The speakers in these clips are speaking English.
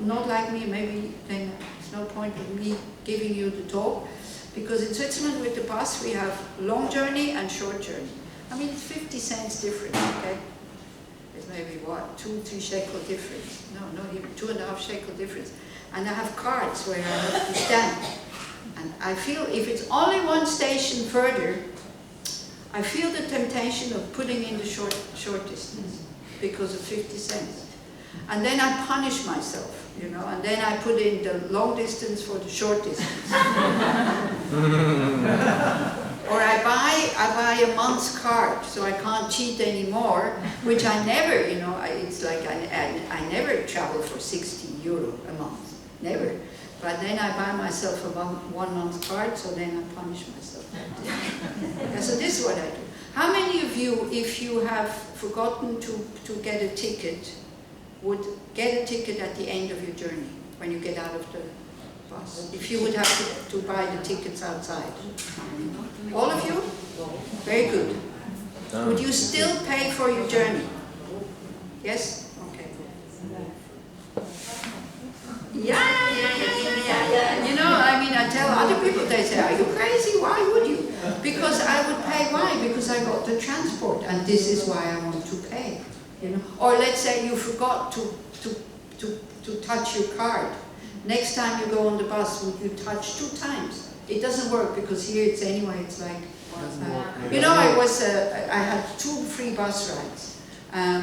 not like me, maybe then there's no point in me giving you the talk, because in Switzerland with the bus we have long journey and short journey. I mean, it's 50 cents difference, okay? It's maybe what, 2-3 shekel difference. No, not even 2.5 shekel difference. And I have cards where I have to stand. And I feel if it's only one station further, I feel the temptation of putting in the short distance because of 50 cents. And then I punish myself, you know, and then I put in the long distance for the short distance. Or I buy a month's card, so I can't cheat anymore, which I never, you know, it's like I never travel for 60 euro a month, never. But then I buy myself a 1 month card, so then I punish myself. And so this is what I do. How many of you, if you have forgotten to get a ticket, would get a ticket at the end of your journey, when you get out of the bus? If you would have to buy the tickets outside. All of you? Very good. Would you still pay for your journey? Yes? Okay. Yeah. You know, I mean, I tell other people, they say, are you crazy? Why would you? Because I would pay. Why? Because I got the transport, and this is why I want to pay. You know? Or let's say you forgot to touch your card. Next time you go on the bus, would you touch 2 times? It doesn't work because here it's anyway. It's like, you know, I had 2 free bus rides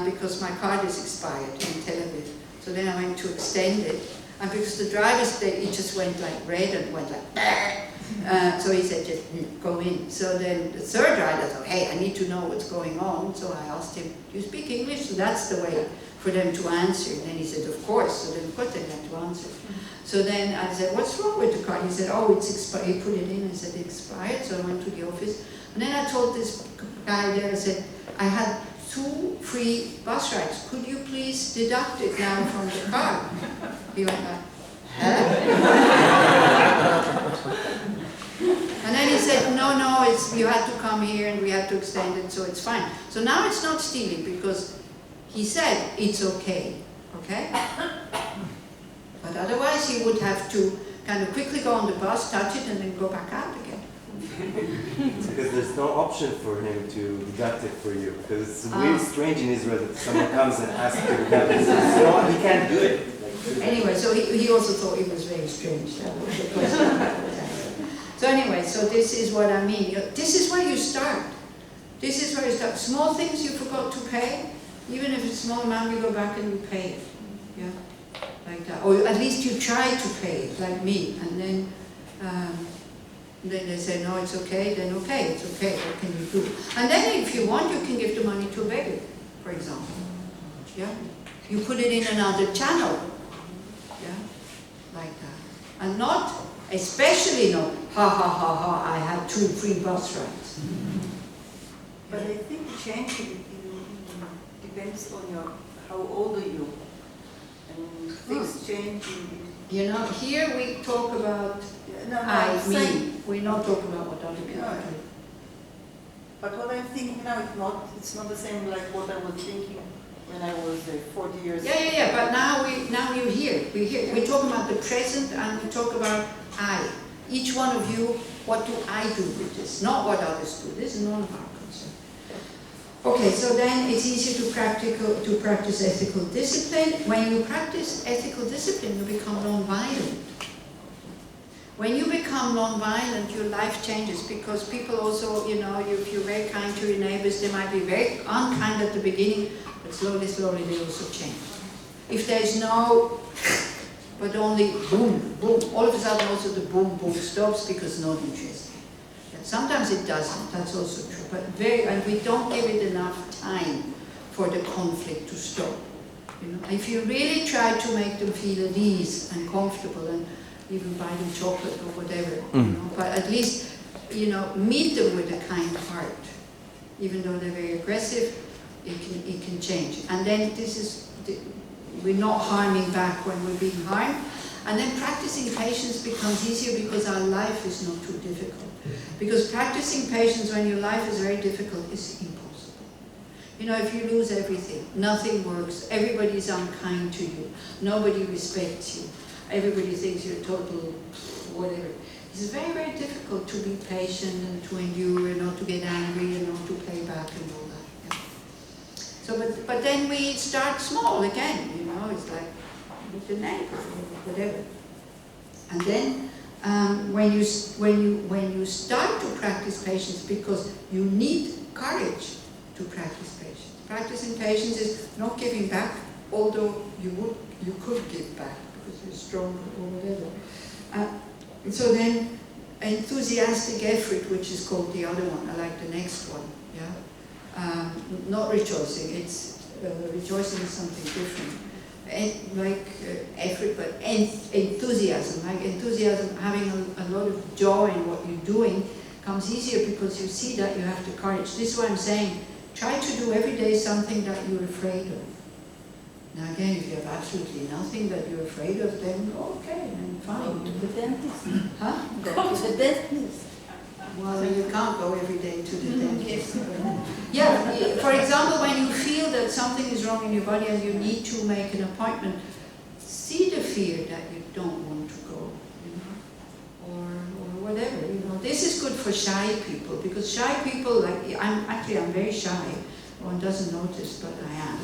because my card is expired in Tel Aviv. So then I went to extend it, and because the drivers, it just went like red and went like, so he said, just go in. So then the third rider thought, hey, I need to know what's going on. So I asked him, do you speak English? So that's the way for them to answer. And then he said, of course. So then of course they had to answer. So then I said, what's wrong with the card? He said, oh, it's expired. He put it in. I said, expired. So I went to the office. And then I told this guy there, I said, I had 2 free bus rides. Could you please deduct it now from the card? He went like, huh? And then he said, no, you had to come here and we had to extend it, so it's fine. So now it's not stealing because he said it's okay, okay? But otherwise he would have to kind of quickly go on the bus, touch it, and then go back out again. Because there's no option for him to deduct it for you. Because it's really strange in Israel that someone comes and asks to deduct it. So he can't do it. Anyway, so he also thought it was very strange. So anyway, so this is what I mean. This is where you start. This is where you start. Small things you forgot to pay, even if it's a small amount, you go back and you pay it. Yeah, like that. Or at least you try to pay it, like me. And then they say, no, it's okay. Then okay, it's okay. What can you do? And then if you want, you can give the money to a beggar, for example. Yeah, you put it in another channel. Yeah, like that. And not, especially not, I had 2 free bus rides. But I think changing depends on how old are you. And things change. You know, here we talk about me. We're not talking about what other people do. But what I'm thinking now, it's not the same like what I was thinking when I was 40 years old. Yeah. But now you're here. We're talking about the present, and we talk about I. Each one of you, what do I do with this? Not what others do. This is none of our concern. Okay, so then it's easier to practice ethical discipline. When you practice ethical discipline, you become non-violent. When you become non-violent, your life changes, because people also, you know, if you're very kind to your neighbors, they might be very unkind at the beginning, but slowly they also change. If there's no, but only boom, boom, all of a sudden also the boom, boom stops because not interesting. Sometimes it doesn't, that's also true, but and we don't give it enough time for the conflict to stop. You know, if you really try to make them feel at ease and comfortable, and even buy them chocolate or whatever, you know, but at least, you know, meet them with a kind heart. Even though they're very aggressive, it can change. And then we're not harming back when we're being harmed. And then practicing patience becomes easier because our life is not too difficult. Because practicing patience when your life is very difficult is impossible. You know, if you lose everything, nothing works, everybody's unkind to you, nobody respects you, everybody thinks you're total whatever. It's very, very difficult to be patient and to endure and not to get angry and not to play back and all that. Yeah. So, but then we start small again, you know, it's like with the neighbor or whatever. And then when you start to practice patience, because you need courage to practice patience. Practicing patience is not giving back, although you could give back because you're strong or whatever. And so then enthusiastic effort, which is called the other one, I like the next one, yeah. Not rejoicing, it's rejoicing is something different. Effort, but enthusiasm, like enthusiasm, having a lot of joy in what you're doing comes easier because you see that you have the courage. This is what I'm saying. Try to do every day something that you're afraid of. Now again, if you have absolutely nothing that you're afraid of, then okay, then fine. Go to the dentist. Huh? Go to the dentist. Well, you can't go every day to the dentist. Yeah, for example, when you feel that something is wrong in your body and you need to make an appointment, see the fear that you don't want to go, you know, or whatever, you know. This is good for shy people, because shy people, like, I'm very shy. One doesn't notice, but I am.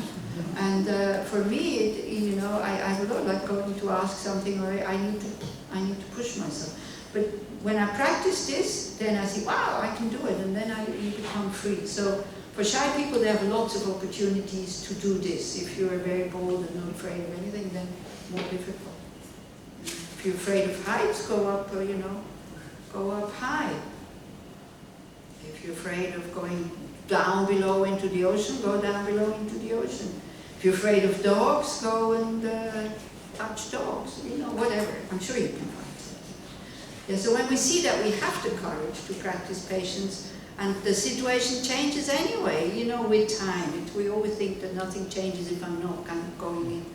And for me, you know, I would like going to ask something, or I need to push myself. But when I practice this, then I see, wow, I can do it, and then you become free. So for shy people, they have lots of opportunities to do this. If you're very bold and not afraid of anything, then more difficult. If you're afraid of heights, go up, you know, go up high. If you're afraid of going down below into the ocean, go down below into the ocean. If you're afraid of dogs, go and touch dogs, you know, whatever. I'm sure you can find something. Yeah, so when we see that we have the courage to practice patience, and the situation changes anyway, you know, with time. We always think that nothing changes if I'm not kind of going in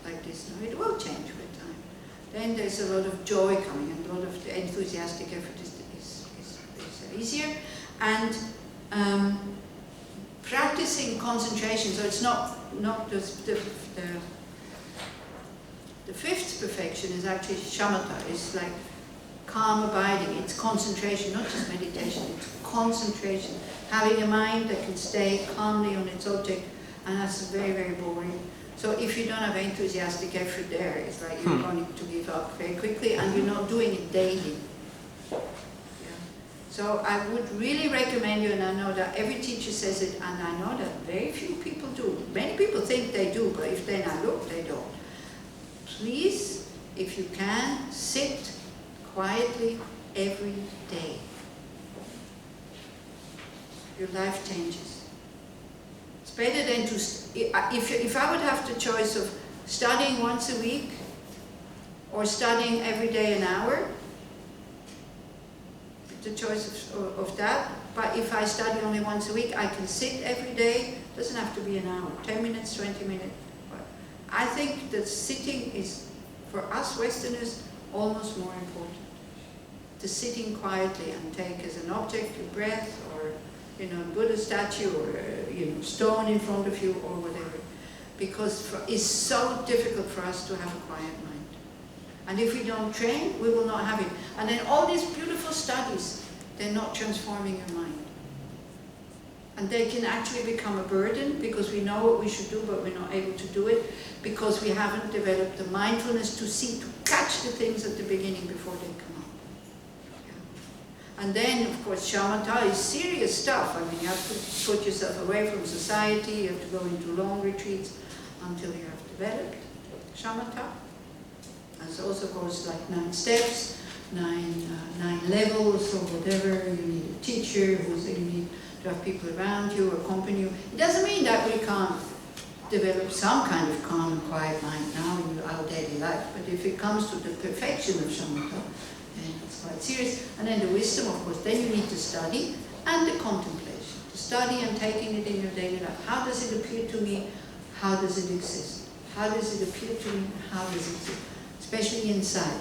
like this. No, it will change with time. Then there's a lot of joy coming, and a lot of the enthusiastic effort is easier. And practicing concentration, so it's not just the fifth perfection is actually shamatha. It's like calm abiding. It's concentration, not just meditation. It's concentration, having a mind that can stay calmly on its object, and that's very, very boring. So if you don't have enthusiastic effort there, it's like you're going to give up very quickly, and you're not doing it daily. So I would really recommend you, and I know that every teacher says it, and I know that very few people do. Many people think they do, but if then I look, they don't. Please, if you can, sit quietly every day. Your life changes. It's better than to, if I would have the choice of studying once a week or studying every day an hour, the choice of that. But if I study only once a week, I can sit every day. It doesn't have to be an hour, 10 minutes, 20 minutes. But I think that sitting is, for us Westerners, almost more important. The sitting quietly and take as an object your breath, or, you know, Buddha statue, or, you know, stone in front of you, or whatever. Because it's so difficult for us to have a quiet mind. And if we don't train, we will not have it. And then all these beautiful studies, they're not transforming your mind. And they can actually become a burden because we know what we should do, but we're not able to do it because we haven't developed the mindfulness to see, to catch the things at the beginning before they come up. Yeah. And then, of course, shamatha is serious stuff. I mean, you have to put yourself away from society, you have to go into long retreats until you have developed shamatha. It also goes like 9 steps, 9 levels, or whatever. You need a teacher, you need to have people around you, accompany you. It doesn't mean that we can't develop some kind of calm and quiet mind now in our daily life, but if it comes to the perfection of shamatha, then it's quite serious. And then the wisdom, of course, then you need to study, and the contemplation. To study and taking it in your daily life. How does it appear to me? How does it exist? How does it appear to me? How does it exist? Especially inside.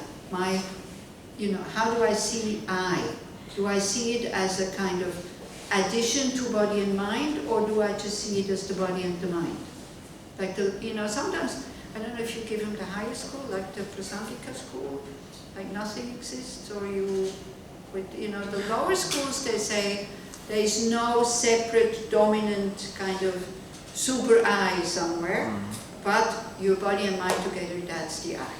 You know, how do I see I? Do I see it as a kind of addition to body and mind, or do I just see it as the body and the mind? Like sometimes, I don't know if you give them the higher school, like the Prasangika school, like nothing exists, or the lower schools, they say there is no separate dominant kind of super I somewhere, but your body and mind together, that's the I,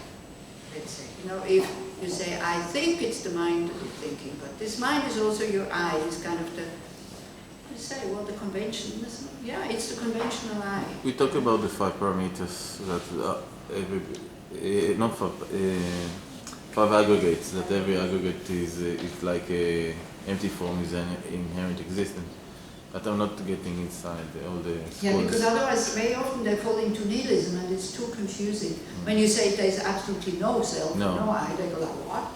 let's say. If you say, I think it's the mind thinking, but this mind is also your I, is kind of the, the conventional, yeah, it's the conventional I. We talk about the 5 parameters that five aggregates, that every aggregate is like a empty form, is an inherent existence. But I'm not getting inside all the schools. Yeah, because otherwise very often they fall into nihilism and it's too confusing. When you say there's absolutely no self, no I, they go like, what?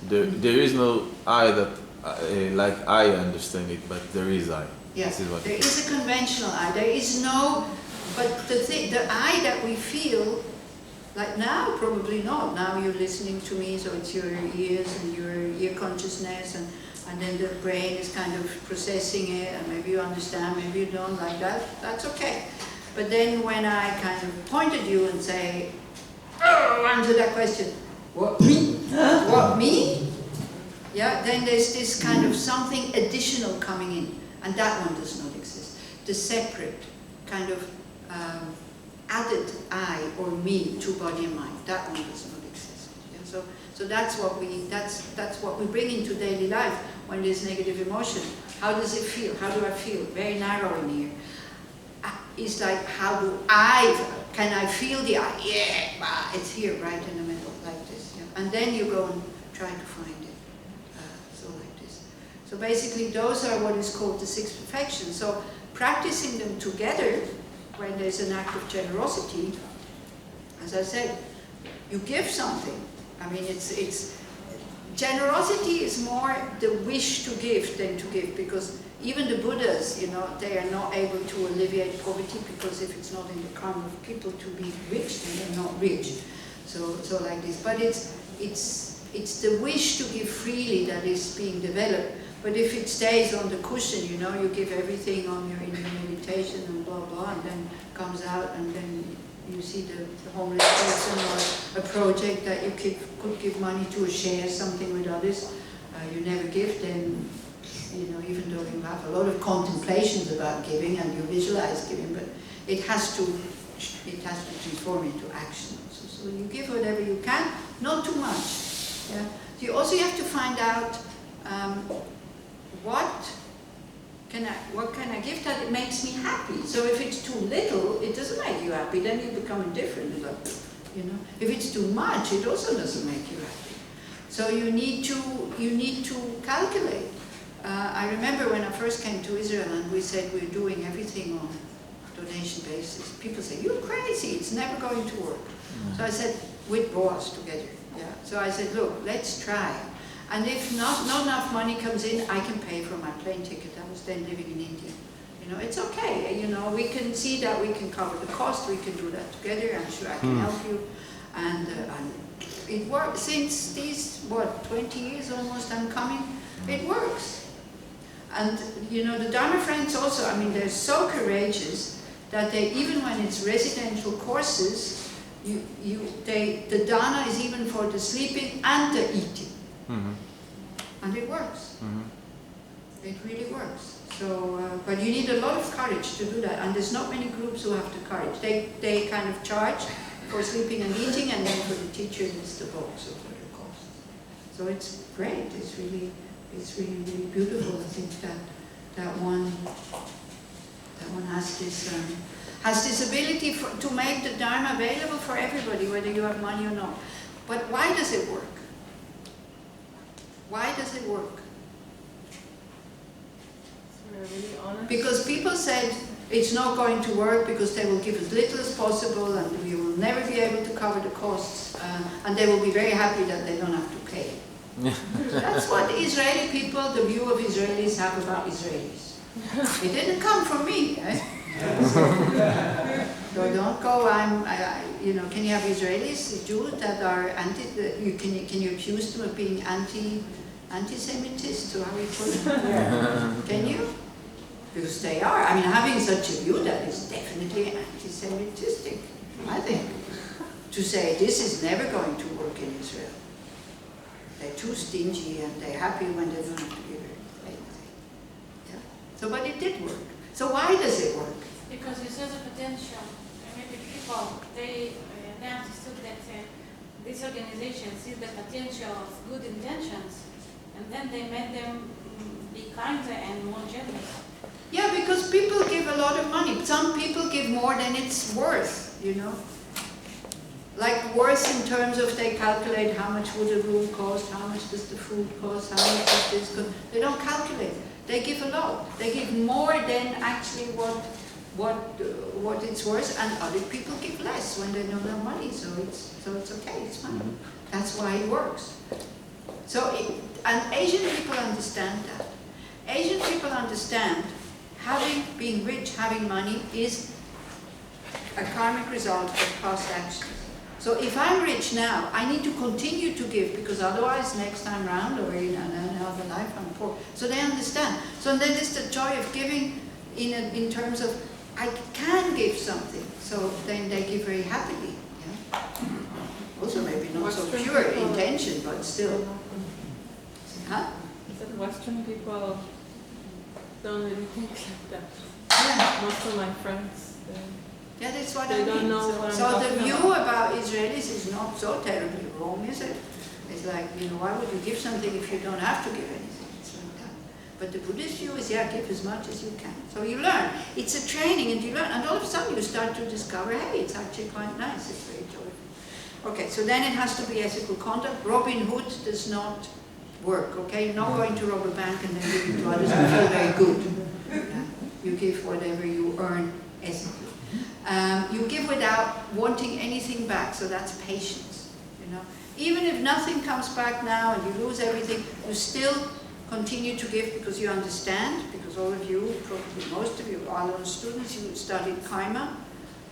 There is no I that, like I understand it, but there is I. Yeah, there is a conventional I. There is no, but the I that we feel, like now, probably not. Now you're listening to me, so it's your ears and your ear consciousness, and then the brain is kind of processing it, and maybe you understand, maybe you don't, like that. That's okay. But then when I kind of point at you and say, answer that question, what, me? What, me? Yeah, then there's this kind of something additional coming in, and that one does not exist. The separate kind of added I or me to body and mind, that one does not exist. Yeah? So that's what we bring into daily life when there's negative emotion. How does it feel? How do I feel? Very narrow in here. It's like, how do can I feel the I? Yeah, it's here, right in the middle, like this. Yeah? And then you go and try to find it. So like this. So basically those are what is called the 6 perfections. So practicing them together, when there's an act of generosity, as I said, you give something. I mean, it's generosity is more the wish to give than to give, because even the Buddhas, they are not able to alleviate poverty, because if it's not in the karma of people to be rich, then they're not rich. So like this. But it's the wish to give freely that is being developed. But if it stays on the cushion, you give everything in your meditation and blah blah, and then comes out, and then you see the homeless person or a project that you could give money to, or share something with others, you never give, then even though you have a lot of contemplations about giving and you visualize giving, but it has to transform into action. So you give whatever you can, not too much. Yeah. So you also have to find out what can I give that it makes me happy. So if it's too little, it doesn't make you happy, then you become indifferent. If it's too much, it also doesn't make you happy. So you need to calculate. I remember when I first came to Israel and we said we're doing everything on donation basis. People say, you're crazy, it's never going to work. So I said, with Boaz together. Yeah. So I said, look, let's try. And if not enough money comes in, I can pay for my plane ticket. I was then living in India. It's okay. We can see that we can cover the cost. We can do that together. I'm sure I can help you. And it works. Since these, 20 years almost I'm coming, it works. And, the Dharma friends also, they're so courageous that they, even when it's residential courses, the dana is even for the sleeping and the eating. And it works. It really works. So, but you need a lot of courage to do that, and there's not many groups who have the courage. They kind of charge for sleeping and eating, and then for the teacher it's the books or for the course. So it's great. It's really really beautiful. I think that one has this ability to make the Dharma available for everybody, whether you have money or not. But why does it work? Why does it work? Really honest. Because people said it's not going to work because they will give as little as possible and we will never be able to cover the costs, and they will be very happy that they don't have to pay. That's what the Israeli people, the view of Israelis have about Israelis. It didn't come from me. So don't go, can you have Israelis, Jews that are can you accuse them of being anti-Semitist, or how you put it? Can you? Because they are. I mean, having such a view, that is definitely anti-Semitistic, I think. To say this is never going to work in Israel. They're too stingy and they're happy when they don't have to give anything. Yeah? So, but it did work. So why does it work? Because you saw the potential. Maybe people, they understood that this organization sees the potential of good intentions, and then they made them be kinder and more generous. Yeah, because people give a lot of money. Some people give more than it's worth, you know. Like worth in terms of they calculate how much would a room cost, how much does the food cost, how much does this cost. They don't calculate. They give a lot. They give more than actually what it's worth, and other people give less when they don't have money. So it's okay. It's fine. That's why it works. And Asian people understand that. Asian people understand being rich, having money is a karmic result of past actions. So if I'm rich now, I need to continue to give, because otherwise next time round or in another life I'm poor. So they understand. So then there's the joy of giving in terms of I can give something. So then they give very happily. Yeah? Also maybe not so pure intention, but still. Huh? Is that Western people don't really think like that? Yeah. Most of my friends, Yeah, that's what they I don't mean. know what I'm So the talking view about. about Israelis is not so terribly wrong, is it? It's like, you know, why would you give something if you don't have to give anything? It's like that. But the Buddhist view is, yeah, give as much as you can. So you learn. It's a training, and you learn, and all of a sudden you start to discover, hey, it's actually quite nice. It's very joyful. Okay, so then it has to be ethical conduct. Robin Hood does not work. Okay, you're not going to rob a bank and then give it to others and feel very good. Yeah? You give whatever you earn ethically. You give without wanting anything back, so that's patience, you know. Even if nothing comes back now and you lose everything, you still continue to give because you understand, because all of you, probably most of you, all those students, you studied karma.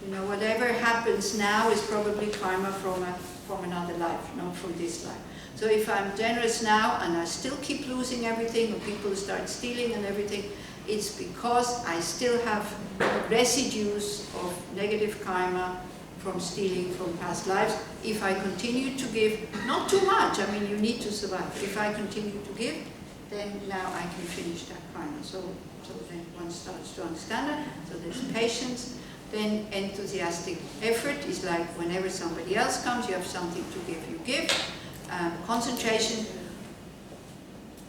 You know, whatever happens now is probably karma from another life, not from this life. So if I'm generous now and I still keep losing everything, or people start stealing and everything, it's because I still have residues of negative karma from stealing from past lives. If I continue to give, not too much, I mean, you need to survive. If I continue to give, then now I can finish that karma. So then one starts to understand that. So there's patience. Then enthusiastic effort is like whenever somebody else comes, you have something to give, you give. Concentration.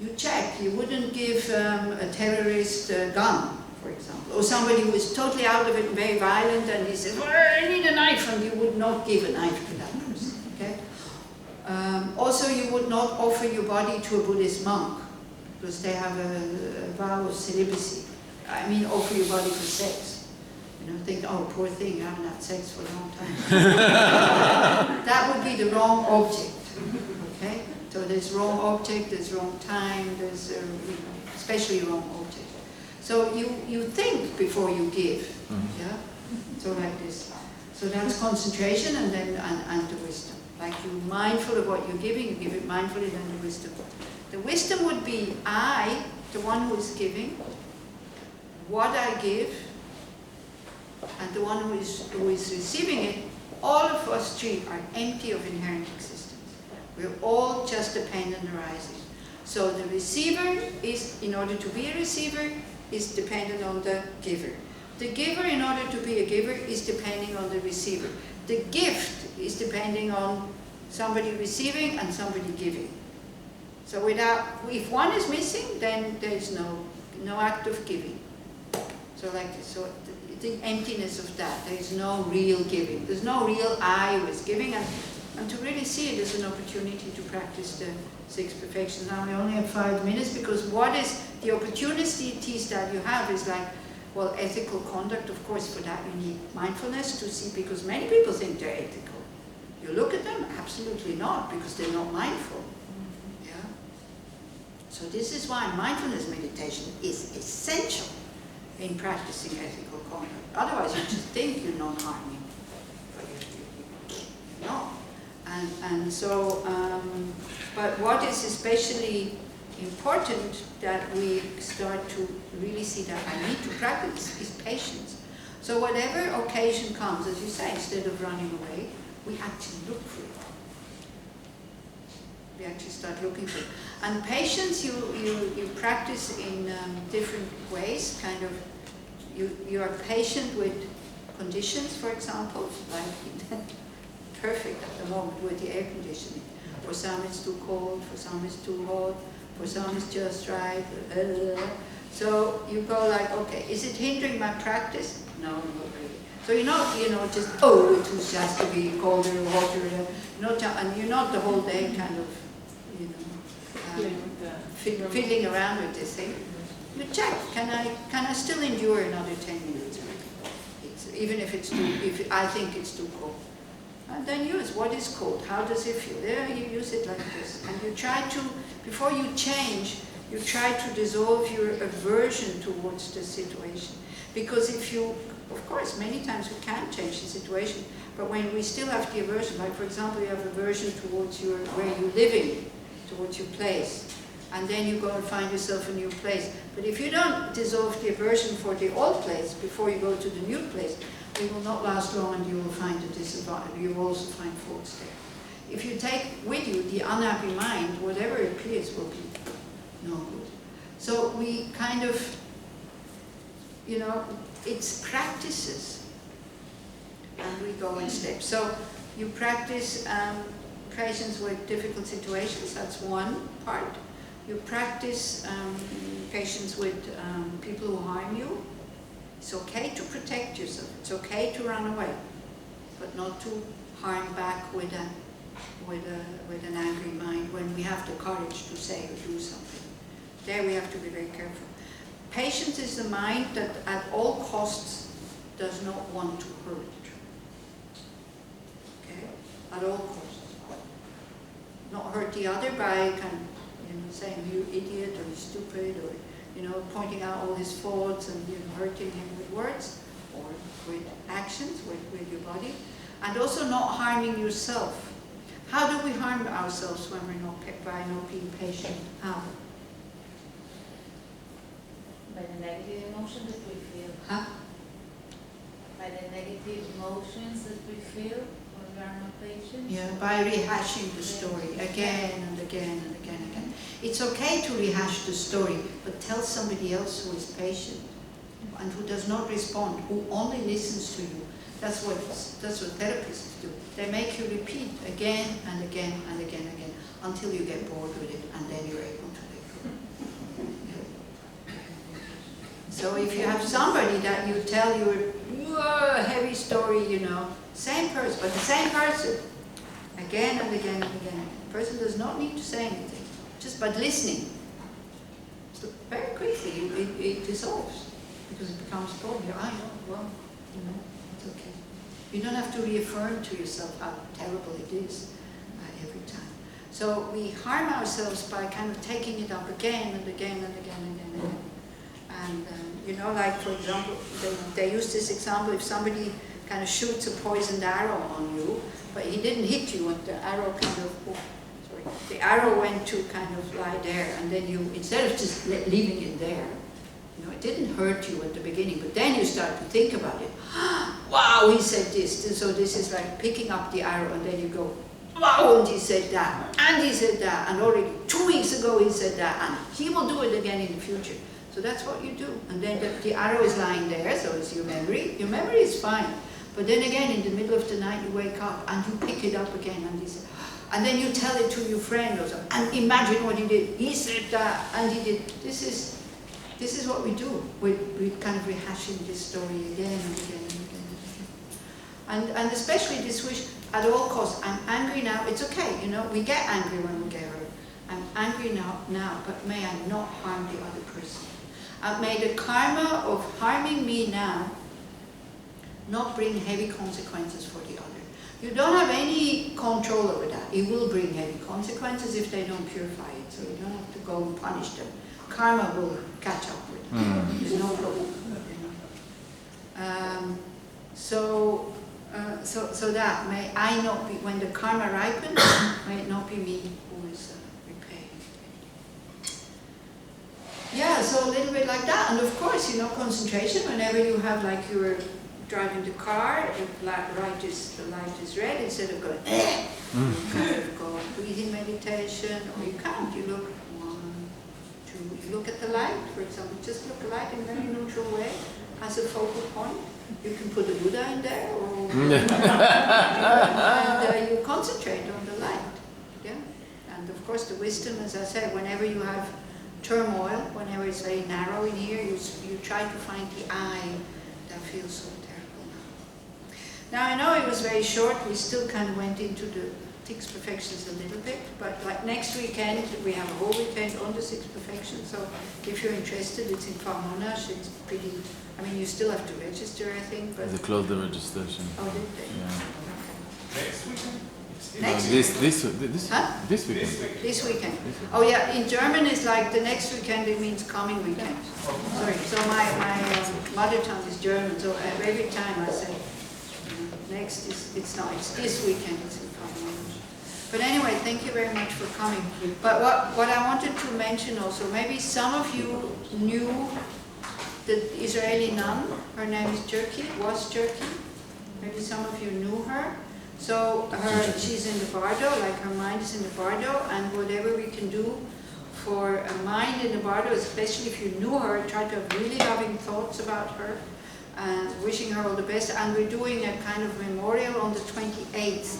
You check. You wouldn't give a terrorist a gun, for example, or somebody who is totally out of it, very violent, and he says, well, I need a knife, and you would not give a knife to that person, okay? Also, you would not offer your body to a Buddhist monk, because they have a vow of celibacy. I mean, offer your body for sex. You know, think, oh, poor thing, I haven't had sex for a long time. That would be the wrong object, okay? So there's wrong object, there's wrong time, there's especially wrong object. So you think before you give, yeah? So like this. So that's concentration, and then and the wisdom. Like you're mindful of what you're giving, you give it mindfully, then the wisdom. The wisdom would be I, the one who is giving, what I give, and the one who is receiving it. All of us three are empty of inherent existence. We're all just dependent arising. So the receiver is, in order to be a receiver, is dependent on the giver. The giver, in order to be a giver, is depending on the receiver. The gift is depending on somebody receiving and somebody giving. So if one is missing, then there is no act of giving. So like this. So the emptiness of that. There is no real giving. There's no real I who is giving. And to really see it as an opportunity to practice the 6 perfections. Now we only have 5 minutes, because what is the opportunities that you have is like, well, ethical conduct, of course, for that you need mindfulness to see, because many people think they're ethical. You look at them, absolutely not, because they're not mindful. Yeah. So this is why mindfulness meditation is essential in practicing ethical conduct. Otherwise you just think you're non-harming, but you're not. And so, but what is especially important that we start to really see that I need to practice is patience. So whatever occasion comes, as you say, instead of running away, we actually look for it. We actually start looking for it. And patience you practice in different ways, kind of, you are patient with conditions, for example, like perfect at the moment with the air conditioning. For some it's too cold, for some it's too hot, for some it's just right. So you go like, okay, is it hindering my practice? No, not really. So you're not, just, oh, it has to be colder or hotter, and you're not the whole day kind of, fiddling around with this thing. You check, can I still endure another 10 minutes? Even if if I think it's too cold. And then use what is cold, how does it feel? There you use it like this. And you try to, before you change, you try to dissolve your aversion towards the situation. Because if you, of course, many times we can't change the situation, but when we still have the aversion, like for example, you have aversion towards where you're living, towards your place, and then you go and find yourself a new place. But if you don't dissolve the aversion for the old place before you go to the new place, it will not last long and you will find a disadvantage. You will also find faults there. If you take with you the unhappy mind, whatever appears will be no good. So we kind of, it's practices. And we go in steps. So you practice patience with difficult situations, that's one part. You practice patience with people who harm you. It's okay to protect yourself. It's okay to run away, but not to harm back with an angry mind when we have the courage to say or do something. There we have to be very careful. Patience is the mind that at all costs does not want to hurt. Okay? At all costs. Not hurt the other by kind of, saying you idiot or you stupid or pointing out all his faults and hurting him with words or with actions, with your body, and also not harming yourself. How do we harm ourselves when we're by not being patient? How? By the negative emotions that we feel. Huh? By the negative emotions that we feel when we are not patient. Yeah, by rehashing the story again and again and again and again. It's okay to rehash the story, but tell somebody else who is patient and who does not respond, who only listens to you. That's what therapists do. They make you repeat again and again and again and again until you get bored with it, and then you're able to let go. Yeah. So if you have somebody that you tell your heavy story, same person, but the same person, again and again and again. The person does not need to say anything, just by listening. So very quickly it dissolves because it becomes boring. I know, well, it's okay. You don't have to reaffirm to yourself how terrible it is every time. So we harm ourselves by kind of taking it up again and again and again and again and again. And like for example, they use this example: if somebody kind of shoots a poisoned arrow on you, but he didn't hit you, and the arrow the arrow went to kind of lie there, and then you, instead of just leaving it there, it didn't hurt you at the beginning, but then you start to think about it. Wow, he said this, so this is like picking up the arrow, and then you go, wow, and he said that, and he said that, and already 2 weeks ago he said that, and he will do it again in the future. So that's what you do, and then the arrow is lying there, so it's your memory. Your memory is fine, but then again in the middle of the night you wake up and you pick it up again, and then you tell it to your friend or something, and imagine what he did. He said that, and he did. This is what we do. We're kind of rehashing this story again and again and again and again. And especially this wish, at all costs, I'm angry now. It's okay, we get angry when we get hurt. I'm angry now, but may I not harm the other person. May the karma of harming me now not bring heavy consequences for the other. You don't have any control over that. It will bring heavy consequences if they don't purify it, so you don't have to go and punish them. Karma will catch up with them. There's no problem. So that may I not be, when the karma ripens, may it not be me who is repaying. Yeah, so a little bit like that. And of course, you know, concentration, whenever you have, like, you're driving the car, the light is red, instead of going, you kind of go breathing meditation, or you can't. You look 1, 2, you look at the light, for example, just look at light in a very neutral way, as a focal point. You can put the Buddha in there, or and you concentrate on the light. Yeah, and of course the wisdom, as I said, whenever you have turmoil, whenever it's very narrow in here, you try to find the eye that feels so terrible now. Now I know it was very short. We still kind of went into the 6 perfections a little bit, but like next weekend we have a whole weekend on the 6 perfections. So if you're interested, it's in Monash. It's pretty. I mean, you still have to register, I think. But they closed the registration. Oh, did they? Yeah. Next weekend? Next This weekend. This weekend. Oh yeah, in German it's like the next weekend, it means coming weekend. Sorry, so my mother tongue is German, so every time I say next, it's not, it's this weekend, it's in English. But anyway, thank you very much for coming. But what I wanted to mention also, maybe some of you knew the Israeli nun. Her name is was Jerky. Maybe some of you knew her. So she's in the bardo, like her mind is in the bardo, and whatever we can do for a mind in the bardo, especially if you knew her, try to have really loving thoughts about her, and wishing her all the best. And we're doing a kind of memorial on the 28th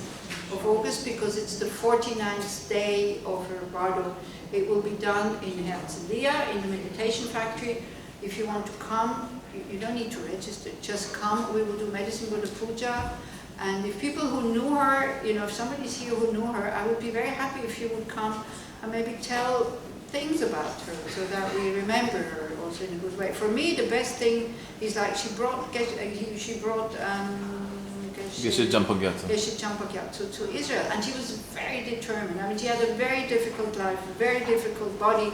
of August, because it's the 49th day of her bardo. It will be done in Herzliya, in the meditation factory. If you want to come, you don't need to register, just come. We will do medicine Buddha puja. And if people who knew her, you know, if somebody's here who knew her, I would be very happy if you would come and maybe tell things about her, so that we remember her also in a good way. For me, the best thing is like she brought Geshe Champagyatso to Israel, and she was very determined. I mean, she had a very difficult life, a very difficult body,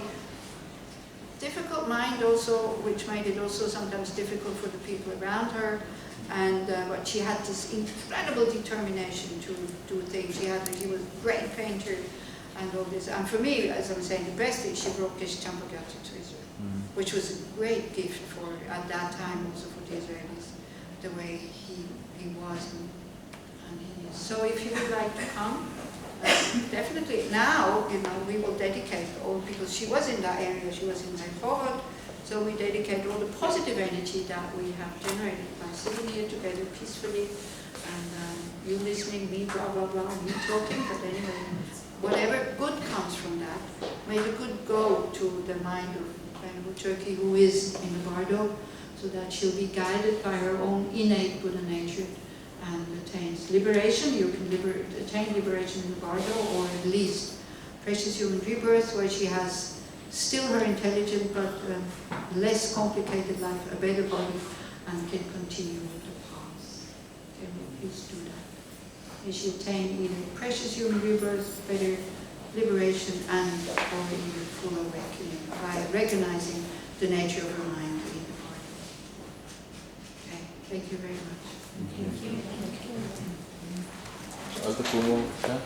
difficult mind also, which made it also sometimes difficult for the people around her. And but she had this incredible determination to do things. She was a great painter and all this. And for me, as I'm saying, the best thing, she brought Geshe Champagyatso to Israel, which was a great gift for, at that time, also for the Israelis, the way he was and he is. So if you would like to come, definitely. Now, you know, we will dedicate all, because she was in that area, she was in Rehovot. So we dedicate all the positive energy that we have generated by sitting here together peacefully, and you listening, me blah blah blah, me talking. But anyway, whatever good comes from that, may the good go to the mind of Venerable Turkey, who is in the bardo, so that she'll be guided by her own innate Buddha nature and attains liberation. You can attain liberation in the bardo, or at least precious human rebirth, where she has still her intelligent but less complicated life, a better body, and can continue with the path. Can we please do that? May she attain either precious human rebirth, better liberation, and or even full awakening by recognizing the nature of her mind in the body. Okay, thank you very much. אל תקומו, בבקשה.